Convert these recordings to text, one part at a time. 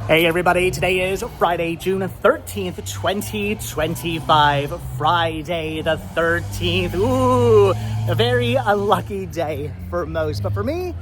Hey everybody, today is Friday, June 13th, 2025. Friday the 13th. Ooh, a very unlucky day for most, but for me,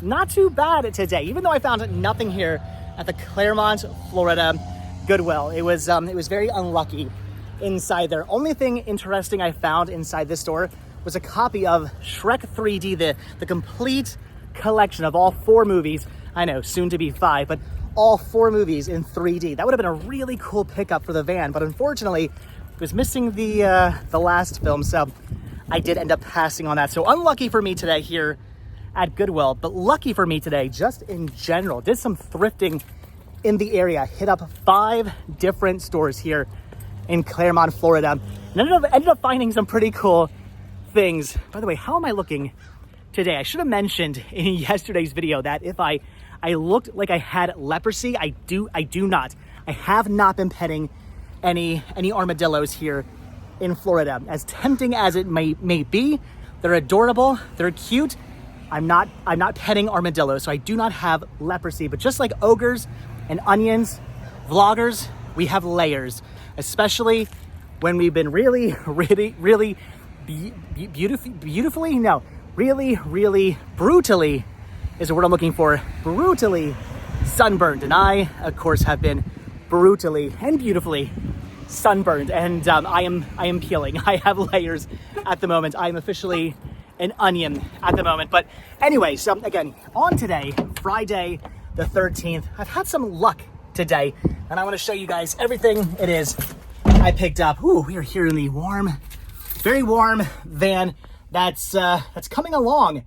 not too bad today. Even though I found nothing here at the Clermont, Florida Goodwill. It was very unlucky inside there. Only thing interesting I found inside this store was a copy of Shrek 3D, the complete collection of all four movies. I know, soon to be 5, but all 4 movies in 3D. That would have been a really cool pickup for the van, but unfortunately, it was missing the last film, so I did end up passing on that. So unlucky for me today here at Goodwill, but lucky for me today just in general. Did some thrifting in the area, hit up 5 different stores here in Clermont, Florida, and ended up finding some pretty cool things. By the way, how am I looking today? I should have mentioned in yesterday's video that if I looked like I had leprosy. I do not. I have not been petting any armadillos here in Florida. As tempting as it may be, they're adorable, they're cute. I'm not petting armadillos, so I do not have leprosy. But just like ogres and onions, vloggers, we have layers, especially when we've been really brutally is the word I'm looking for, brutally sunburned. And I, of course, have been brutally and beautifully sunburned. And I am peeling. I have layers at the moment. I am officially an onion at the moment. But anyway, so again, on today, Friday the 13th, I've had some luck today. And I want to show you guys everything it is I picked up. Ooh, we are here in the very warm van that's coming along.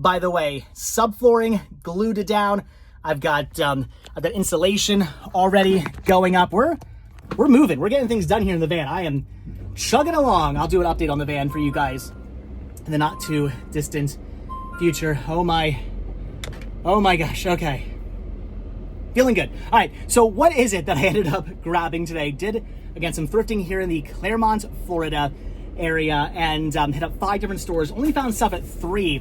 By the way, subflooring glued down. I've got insulation already going up. We're moving. We're getting things done here in the van. I am chugging along. I'll do an update on the van for you guys in the not too distant future. Oh my gosh. Okay. Feeling good. All right. So what is it that I ended up grabbing today? Did, again, some thrifting here in the Clermont, Florida area, and hit up 5 different stores. Only found stuff at 3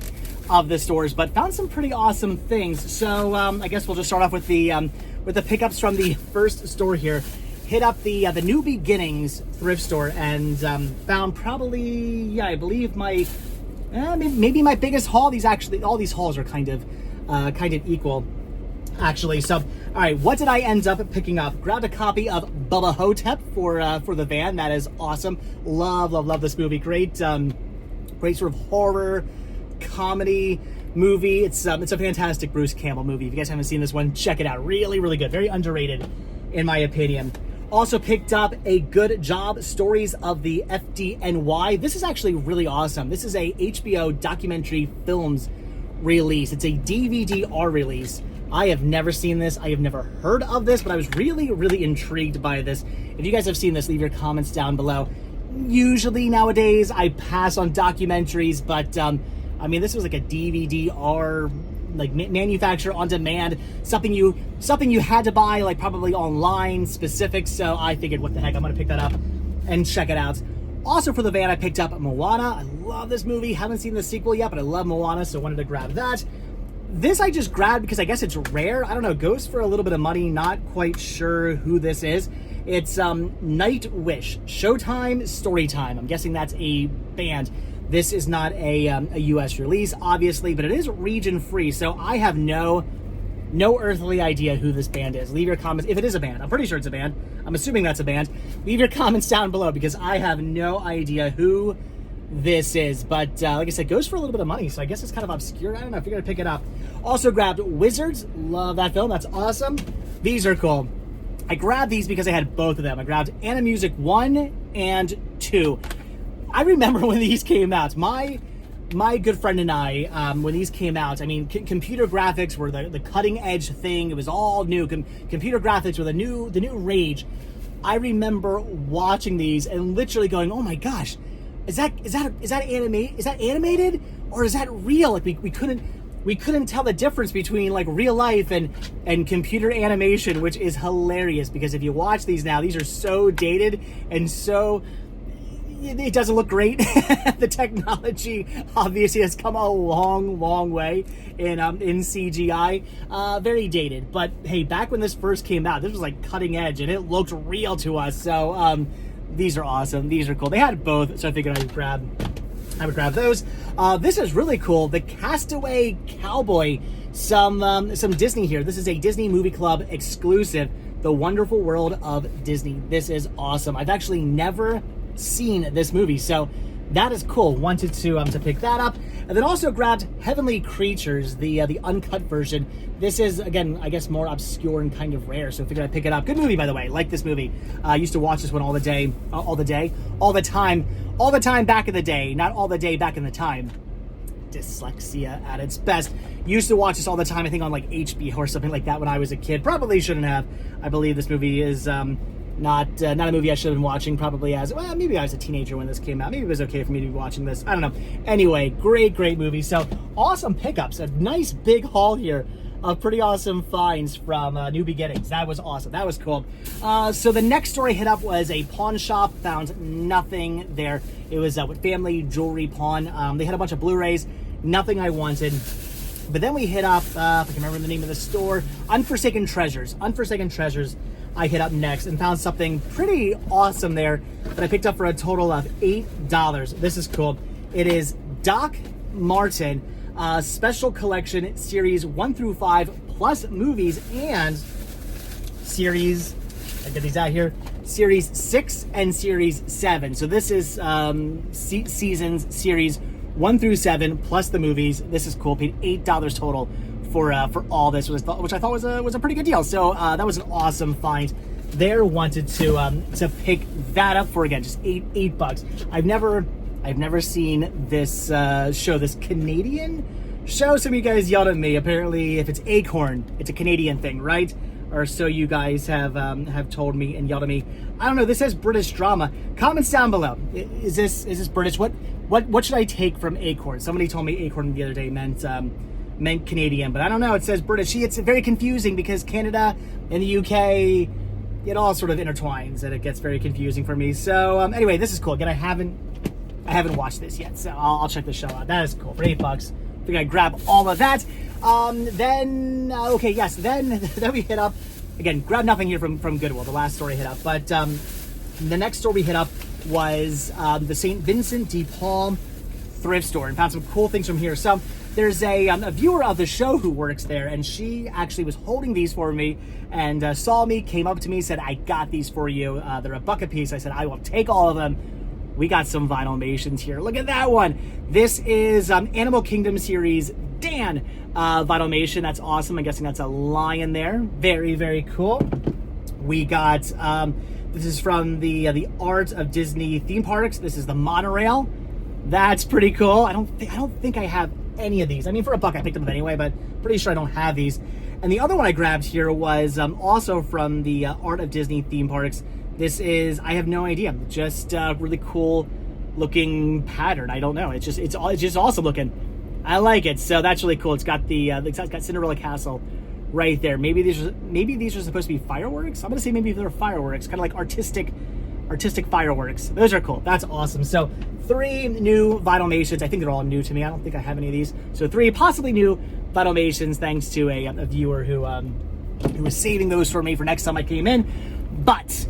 of the stores, but found some pretty awesome things. So I guess we'll just start off with the pickups from the first store here. Hit up the New Beginnings thrift store and found probably, I believe maybe my biggest haul. All these hauls are kind of equal, actually. So, all right, what did I end up picking up? Grabbed a copy of Bubba Hotep for the van. That is awesome. Love this movie. Great sort of horror comedy movie. It's a fantastic Bruce Campbell movie. If you guys haven't seen this one, check it out. Really good. Very underrated, in my opinion. Also picked up A Good Job, Stories of the FDNY. This is actually really awesome. This is a HBO documentary films release. It's a DVD-R release. I have never seen this. I have never heard of this, but I was really intrigued by this. If you guys have seen this, leave your comments down below. Usually nowadays I pass on documentaries, but I mean, this was like a DVD-R, like manufacturer on demand, something you had to buy, like probably online specific. So I figured, what the heck, I'm gonna pick that up and check it out. Also for the van, I picked up Moana. I love this movie. Haven't seen the sequel yet, but I love Moana, so wanted to grab that. This I just grabbed because I guess it's rare. I don't know, goes for a little bit of money. Not quite sure who this is. It's Nightwish, Showtime Storytime. I'm guessing that's a band. This is not a US release, obviously, but it is region free, so I have no earthly idea who this band is. Leave your comments, if it is a band. I'm pretty sure it's a band. I'm assuming that's a band. Leave your comments down below because I have no idea who this is. But like I said, goes for a little bit of money, so I guess it's kind of obscure. I don't know, I figured I'd pick it up. Also grabbed Wizards. Love that film. That's awesome. These are cool. I grabbed these because I had both of them. I grabbed Animusic 1 and 2. I remember when these came out. My good friend and I, when these came out, I mean, computer graphics were the cutting edge thing. It was all new. Computer graphics were the new rage. I remember watching these and literally going, "Oh my gosh, is that animated or is that real?" Like we couldn't tell the difference between like real life and computer animation, which is hilarious because if you watch these now, these are so dated and so it doesn't look great. The technology obviously has come a long way in CGI. Very dated, but hey, back when this first came out, this was like cutting edge, and it looked real to us. So these are awesome. These are cool. They had both, so I figured I would grab those. This is really cool. The Castaway Cowboy. Some Disney here. This is a Disney Movie Club exclusive. The Wonderful World of Disney. This is awesome. I've actually never seen this movie, so that is cool. Wanted to pick that up, and then also grabbed Heavenly Creatures, the uncut version. This is, again, I guess more obscure and kind of rare, so I figured I'd pick it up. Good movie, by the way. Like this movie. I used to watch this one all the time back in the day. Not all the day back in the time. Dyslexia at its best. Used to watch this all the time, I think on like HBO or something like that when I was a kid. Probably shouldn't have. I believe this movie is not a movie I should have been watching, probably as, well, maybe I was a teenager when this came out. Maybe it was okay for me to be watching this. I don't know. Anyway, great movie. So awesome pickups. A nice big haul here of pretty awesome finds from New Beginnings. That was awesome. That was cool. So the next store I hit up was a pawn shop. Found nothing there. It was with Family Jewelry Pawn. They had a bunch of Blu-rays. Nothing I wanted. But then we hit up, if I can remember the name of the store, Unforsaken Treasures. Unforsaken Treasures I hit up next and found something pretty awesome there that I picked up for a total of $8. This is cool. It is Doc Martin Special Collection Series 1 through 5 plus movies and Series, I get these out here, Series 6 and Series 7. So this is seasons Series 1 through 7 plus the movies. This is cool. Paid $8 total for all this, which I thought was a pretty good deal. So that was an awesome find. There, wanted to pick that up for, again, just $8. I've never seen this show, this Canadian show. Some of you guys yelled at me. Apparently, if it's Acorn, it's a Canadian thing, right? Or so you guys have told me and yelled at me. I don't know. This says British drama. Comments down below. Is this British? What should I take from Acorn? Somebody told me Acorn the other day meant Canadian, but I don't know. It says British. See, it's very confusing because Canada and the UK, it all sort of intertwines, and it gets very confusing for me. So anyway, this is cool. Again, I haven't watched this yet, so I'll check the show out. That is cool for $8. I think I grab all of that. Then we hit up again. Grab nothing here from Goodwill. The last store I hit up, but the next store we hit up was the St. Vincent de Paul thrift store, and found some cool things from here. So there's a viewer of the show who works there, and she actually was holding these for me and saw me, came up to me, said, "I got these for you. They're $1 a piece." I said, "I will take all of them." We got some Vinylmations here. Look at that one. This is Animal Kingdom series Dan Vinylmation. That's awesome. I'm guessing that's a lion there. Very cool. We got this is from the Art of Disney theme parks. This is the monorail. That's pretty cool. I don't think I have any of these. I mean, for $1 I picked them up anyway, but pretty sure I don't have these. And the other one I grabbed here was also from the Art of Disney theme parks. This is, I have no idea, just a really cool looking pattern. I don't know. It's just awesome looking. I like it. So that's really cool. It's got it's got Cinderella Castle right there. Maybe these are supposed to be fireworks. I'm gonna say maybe they're fireworks, kind of like artistic fireworks. Those are cool. That's awesome. So 3 new Vinylmations. I think they're all new to me. I don't think I have any of these. So 3 possibly new Vinylmations, thanks to a viewer who was saving those for me for next time I came in. But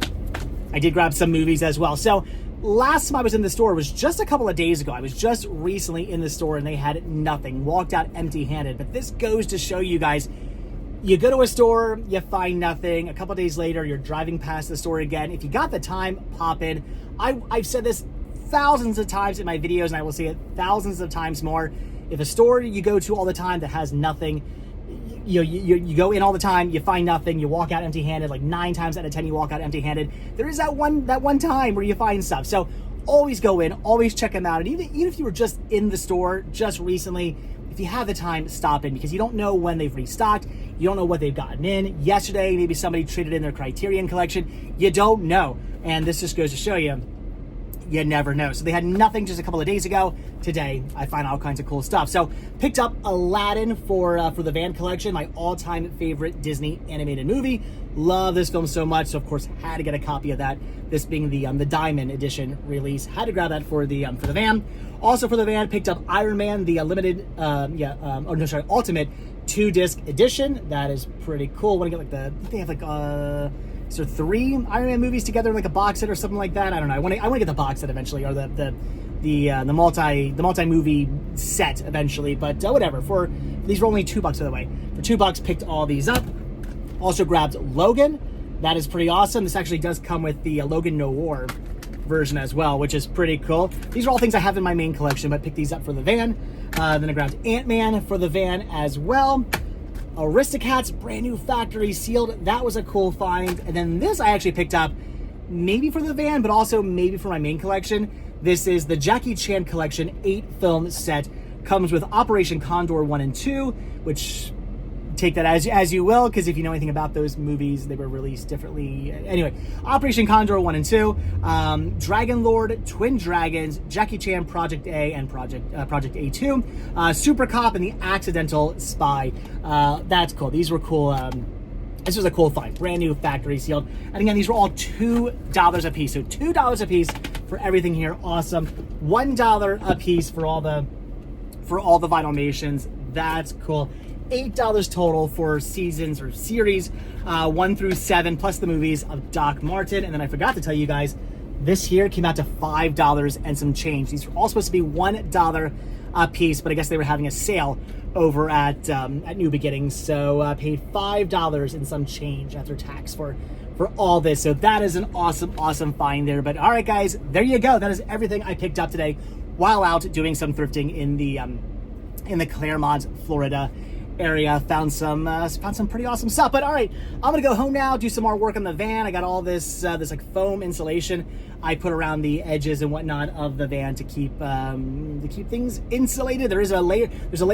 I did grab some movies as well. So last time I was in the store was just a couple of days ago. I was just recently in the store and they had nothing. Walked out empty-handed. But this goes to show you guys, you go to a store, you find nothing. A couple of days later, you're driving past the store again. If you got the time, pop in. I've said this thousands of times in my videos, and I will say it thousands of times more. If a store you go to all the time that has nothing, you go in all the time, you find nothing, you walk out empty-handed. Like 9 times out of 10, you walk out empty-handed. There is that one time where you find stuff. So always go in, always check them out. And even if you were just in the store just recently, if you have the time, stop in, because you don't know when they've restocked. You don't know what they've gotten in. Yesterday, maybe somebody traded in their Criterion collection. You don't know. And this just goes to show you, you never know. So they had nothing just a couple of days ago. Today, I find all kinds of cool stuff. So picked up Aladdin for the van collection, my all-time favorite Disney animated movie. Love this film so much, so of course had to get a copy of that. This being the Diamond Edition release, had to grab that for the van. Also for the van, picked up Iron Man, the Ultimate 2-disc edition. That is pretty cool. Want to get like they have like so 3 Iron Man movies together in like a box set or something like that. I don't know. I want to get the box set eventually, or the multi movie set eventually. But whatever. These were only $2 by the way. For $2, picked all these up. Also grabbed Logan. That is pretty awesome. This actually does come with the Logan Noir version as well, which is pretty cool. These are all things I have in my main collection, but picked these up for the van. Then I grabbed Ant-Man for the van as well. Aristocats, brand new factory sealed. That was a cool find. And then this I actually picked up maybe for the van, but also maybe for my main collection. This is the Jackie Chan Collection 8-film set. Comes with Operation Condor 1 and 2, which take that as you will, because if you know anything about those movies, they were released differently. Anyway, Operation Condor 1 and 2, Dragon Lord, Twin Dragons, Jackie Chan Project A and Project A2, Super Cop, and the Accidental Spy. That's cool. These were cool. This was a cool find. Brand new factory sealed. And again, these were all $2 a piece. So $2 a piece for everything here. Awesome. $1 a piece for all the Vinylmations. That's cool. $8 total for seasons or series 1 through 7, plus the movies of Doc Martin. And then I forgot to tell you guys, this here came out to $5 and some change. These were all supposed to be $1 a piece, but I guess they were having a sale over at New Beginnings. So paid $5 and some change after tax for all this. So that is an awesome find there. But all right, guys, there you go. That is everything I picked up today while out doing some thrifting in the Clermont, Florida area. Found some pretty awesome stuff. But all right, I'm gonna go home now, do some more work on the van. I got all this like foam insulation I put around the edges and whatnot of the van to keep things insulated. There's a layer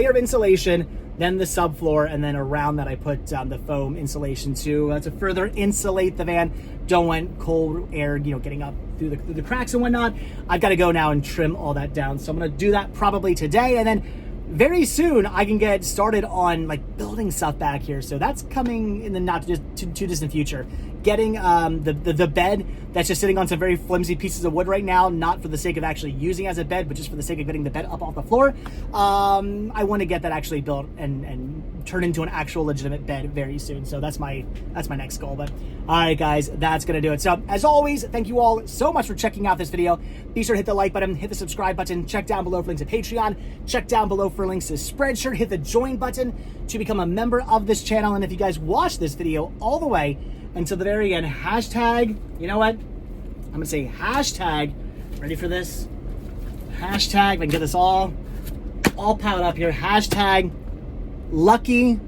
of insulation, then the subfloor, and then around that I put the foam insulation to further insulate the van. Don't want cold air, getting up through the cracks and whatnot. I've got to go now and trim all that down. So I'm gonna do that probably today, and then very soon I can get started on like building stuff back here. So that's coming in the not too distant future. Getting the bed that's just sitting on some very flimsy pieces of wood right now, not for the sake of actually using as a bed, but just for the sake of getting the bed up off the floor. I want to get that actually built and turn into an actual legitimate bed very soon. So that's my next goal. But all right, guys, that's gonna do it. So as always, thank you all so much for checking out this video. Be sure to hit the like button, hit the subscribe button, check down below for links to Patreon, check down below for links to Spreadshirt, hit the join button to become a member of this channel. And if you guys watch this video all the way until the very end, hashtag, you know what? I'm gonna say hashtag, ready for this? Hashtag, if I can get this all piled up here, hashtag Lucky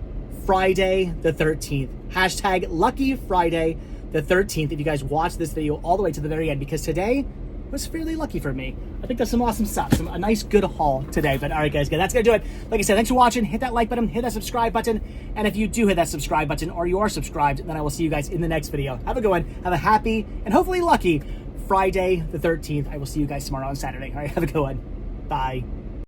Friday the 13th. Hashtag Lucky Friday the 13th if you guys watch this video all the way to the very end, because today was fairly lucky for me. I think that's some awesome stuff, a nice good haul today. But all right, guys, that's gonna do it. Like I said, thanks for watching. Hit that like button, hit that subscribe button, and if you do hit that subscribe button or you are subscribed, then I will see you guys in the next video. Have a good one. Have a happy and hopefully lucky Friday the 13th. I will see you guys tomorrow on Saturday. All right, have a good one. Bye.